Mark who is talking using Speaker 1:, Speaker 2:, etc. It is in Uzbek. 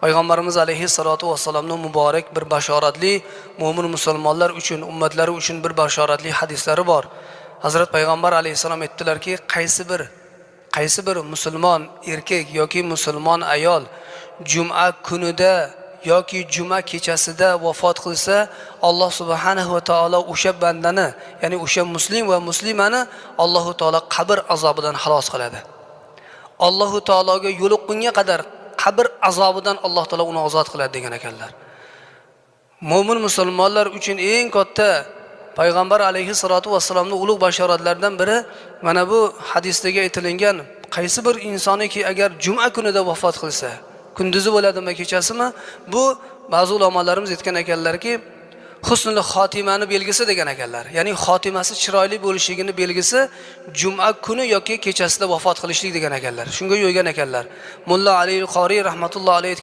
Speaker 1: Payg'ambarimiz alayhissalatu vassalamning muborak bir bashoratli mo'min musulmonlar uchun, ummatlari uchun bir bashoratli hadislari bor. Hazrat Payg'ambar alayhissalom aytdilarki, qaysi bir musulmon erkak yoki musulmon ayol juma kunida yoki juma kechasida vafot qilsa, Alloh subhanahu va taolo o'sha bandani, ya'ni o'sha muslim va muslimani Alloh taolo qabr azobidan xalos qiladi. Alloh taologa yo'liqqunga qadar qabr azobidan Alloh taolo uni ozod qiladi degan ekanlar. Mo'min musulmonlar uchun eng katta Payg'ambar alayhissalatu vassalamning ulug' bashoratlaridan biri mana bu hadisdagi aytilgan qaysi bir insoniki agar juma kunida vafot qilsa, kunduzi bo'ladimi, kechasimi, bu ba'zi ulamolarimiz aytgan ekanlarki, husnul xotimani belgisi degan ekanlar. Ya'ni xotimasi chiroyli bo'lishligini belgisi juma kuni yoki kechasida vafot qilishlik degan ekanlar. Shunga yo'ygan ekanlar. Mulla Ali Qori rahmatullohi alayhi